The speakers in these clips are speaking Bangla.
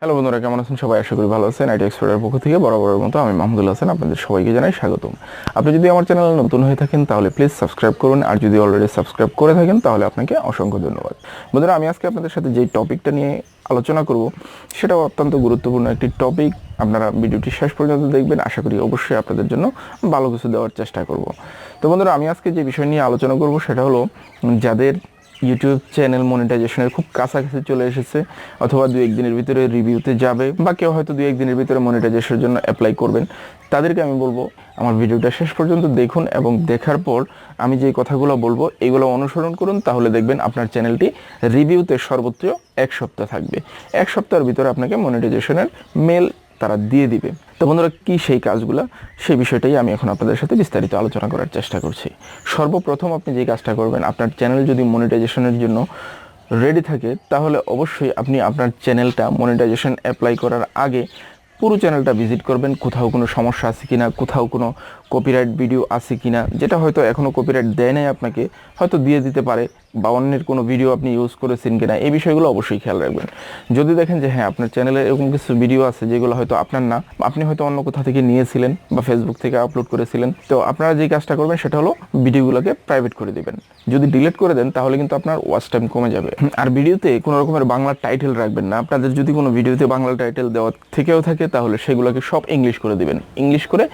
হ্যালো বন্ধুরা, কেমন আছেন সবাই? আশা করি ভালো আছেন। আইটি এক্সপার্টের পক্ষ থেকে বরাবরের মতো আমি মাহমুদুল্লাহ হাসান আপনাদের সবাইকে জানাই স্বাগতম। আপনি যদি আমার চ্যানেলে নতুন হয়ে থাকেন তাহলে প্লিজ সাবস্ক্রাইব করুন, আর যদি অলরেডি সাবস্ক্রাইব করে থাকেন তাহলে আপনাকে অসংখ্য ধন্যবাদ। বন্ধুরা, আমি আজকে আপনাদের সাথে যেই টপিকটা নিয়ে আলোচনা করব সেটাও অত্যন্ত গুরুত্বপূর্ণ একটি টপিক। আপনারা ভিডিওটি শেষ পর্যন্ত দেখবেন, আশা করি অবশ্যই আপনাদের জন্য ভালো কিছু দেওয়ার চেষ্টা করব। তো বন্ধুরা, আমি আজকে যে বিষয় নিয়ে আলোচনা করব সেটা হলো যাদের ইউটিউব চ্যানেল মনিটাইজেশনের খুব কাছাকাছি চলে এসেছে, অথবা দু একদিনের ভিতরে রিভিউতে যাবে, বা কেউ হয়তো দু একদিনের ভিতরে মনিটাইজেশনের জন্য অ্যাপ্লাই করবেন, তাদেরকে আমি বলবো আমার ভিডিওটা শেষ পর্যন্ত দেখুন এবং দেখার পর আমি যে কথাগুলো বলবো এগুলো অনুসরণ করুন। তাহলে দেখবেন আপনার চ্যানেলটি রিভিউতে সর্বোচ্চ 1 সপ্তাহ থাকবে। 1 সপ্তাহের ভিতরে আপনাকে মনিটাইজেশনের মেল তারা দিয়ে দিবে। তো বন্ধুরা, কী সেই কাজগুলো, সেই বিষয়টাই আমি এখন আপনাদের সাথে বিস্তারিত আলোচনা করার চেষ্টা করছি। সর্বপ্রথম আপনি যে কাজটা করবেন, আপনার চ্যানেল যদি মনিটাইজেশনের জন্য রেডি থাকে তাহলে অবশ্যই আপনি আপনার চ্যানেলটা মনিটাইজেশন অ্যাপ্লাই করার আগে পুরো চ্যানেলটা ভিজিট করবেন। কোথাও কোনো সমস্যা আছে কিনা, কোথাও কোনো কপিরাইট ভিডিও আছে কিনা, যেটা হয়তো এখনও কপিরাইট দেয় নাই আপনাকে, হয়তো দিয়ে দিতে পারে, বা অন্যের কোনো ভিডিও আপনি ইউজ করেছেন কিনা, এই বিষয়গুলো অবশ্যই খেয়াল রাখবেন। যদি দেখেন যে হ্যাঁ, আপনার চ্যানেলে এরকম কিছু ভিডিও আছে যেগুলো হয়তো আপনার না, আপনি হয়তো অন্য কোথা থেকে নিয়েছিলেন বা ফেসবুক থেকে আপলোড করেছিলেন, তো আপনারা যে কাজটা করবেন সেটা হলো ভিডিওগুলোকে প্রাইভেট করে দেবেন। যদি ডিলিট করে দেন তাহলে কিন্তু আপনার ওয়াচ টাইম কমে যাবে। আর ভিডিওতে কোনো রকমের বাংলা টাইটেল রাখবেন না। আপনাদের যদি কোনো ভিডিওতে বাংলা টাইটেল দেওয়া থেকেও থাকে তাহলে সেগুলোকে সব ইংলিশ করে দিবেন। ইংলিশ করে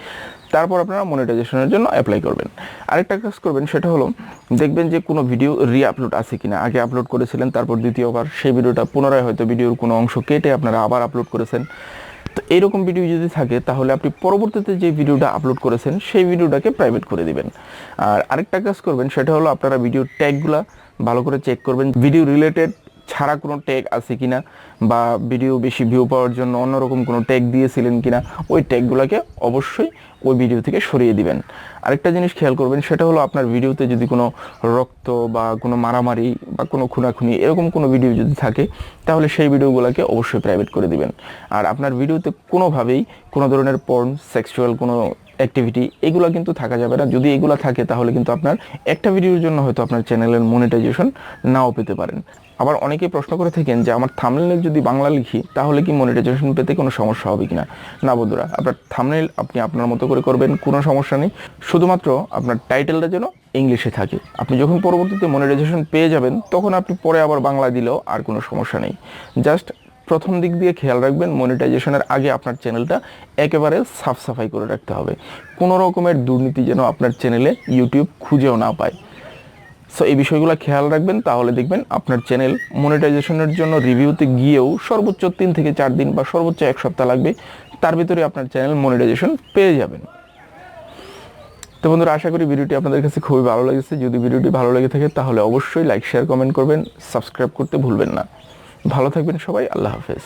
তারপর আপনারা মনিটাইজেশনের জন্য অ্যাপ্লাই করবেন। আরেকটা কাজ করবেন, সেটা হলো দেখবেন যে কোনো ভিডিও আপলোড আছে কিনা। আগে আপলোড করেছিলেন, তারপর দ্বিতীয়বার সেই ভিডিওটা পুনরায় হয়তো ভিডিওর কোনো অংশ কেটে আপনারা আবার আপলোড করেছেন। তো এইরকম ভিডিও যদি থাকে তাহলে আপনি পরবর্তীতে যে ভিডিওটা আপলোড করেছেন সেই ভিডিওটাকে প্রাইভেট করে দিবেন। আর আরেকটা কাজ করবেন, সেটা হলো আপনারা ভিডিও ট্যাগগুলো ভালো করে চেক করবেন। ভিডিও রিলেটেড ছাড়া কোনো ট্যাগ আছে কিনা, বা ভিডিও বেশি ভিউ পাওয়ার জন্য অন্যরকম কোনো ট্যাগ দিয়েছিলেন কিনা, ওই ট্যাগগুলোকে অবশ্যই ওই ভিডিও থেকে সরিয়ে দিবেন। আরেকটা জিনিস খেয়াল করবেন, সেটা হলো আপনার ভিডিওতে যদি কোনো রক্ত বা কোনো মারামারি বা কোনো খুনাখুনি এরকম কোনো ভিডিও যদি থাকে তাহলে সেই ভিডিওগুলোকে অবশ্যই প্রাইভেট করে দিবেন। আর আপনার ভিডিওতে কোনোভাবেই কোনো ধরনের পর্ন, সেক্সুয়াল কোনো অ্যাক্টিভিটি এগুলো কিন্তু থাকা যাবে না। যদি এগুলো থাকে তাহলে কিন্তু আপনার একটা ভিডিওর জন্য হয়তো আপনার চ্যানেলের মনিটাইজেশন নাও পেতে পারেন। আবার অনেকেই প্রশ্ন করে থাকেন যে আমার থাম্বনেইলে যদি বাংলা লিখি তাহলে কি মনিটাইজেশন পেতে কোনো সমস্যা হবে কিনা। না বন্ধুরা, আপনার থাম্বনেইল আপনি আপনার মতো করে করবেন, কোনো সমস্যা নেই। শুধুমাত্র আপনার টাইটেলটা যেন ইংলিশে থাকে। আপনি যখন পরবর্তীতে মনিটাইজেশন পেয়ে যাবেন তখন আপনি পরে আবার বাংলা দিলেও আর কোনো সমস্যা নেই। জাস্ট প্রথম দিক দিয়ে খেয়াল রাখবেন, মনিটাইজেশনের আগে আপনার চ্যানেলটা একেবারে সাফ সাফাই করে রাখতে হবে। কোনো রকমের দুর্নীতি যেন আপনার চ্যানেলে ইউটিউব খুঁজেও না পায়। সো এই বিষয়গুলো খেয়াল রাখবেন, তাহলে দেখবেন আপনার চ্যানেল মনিটাইজেশনের জন্য রিভিউতে গিয়েও সর্বোচ্চ 3 থেকে 4 দিন বা সর্বোচ্চ 1 সপ্তাহ লাগবে, তার ভিতরে আপনার চ্যানেল মনিটাইজেশন পেয়ে যাবেন। তো বন্ধুরা, আশা করি ভিডিওটি আপনাদের কাছে খুবই ভালো লেগেছে। যদি ভিডিওটি ভালো লেগে থাকে তাহলে অবশ্যই লাইক, শেয়ার, কমেন্ট করবেন, সাবস্ক্রাইব করতে ভুলবেন না। ভালো থাকবেন সবাই, আল্লাহ হাফেজ।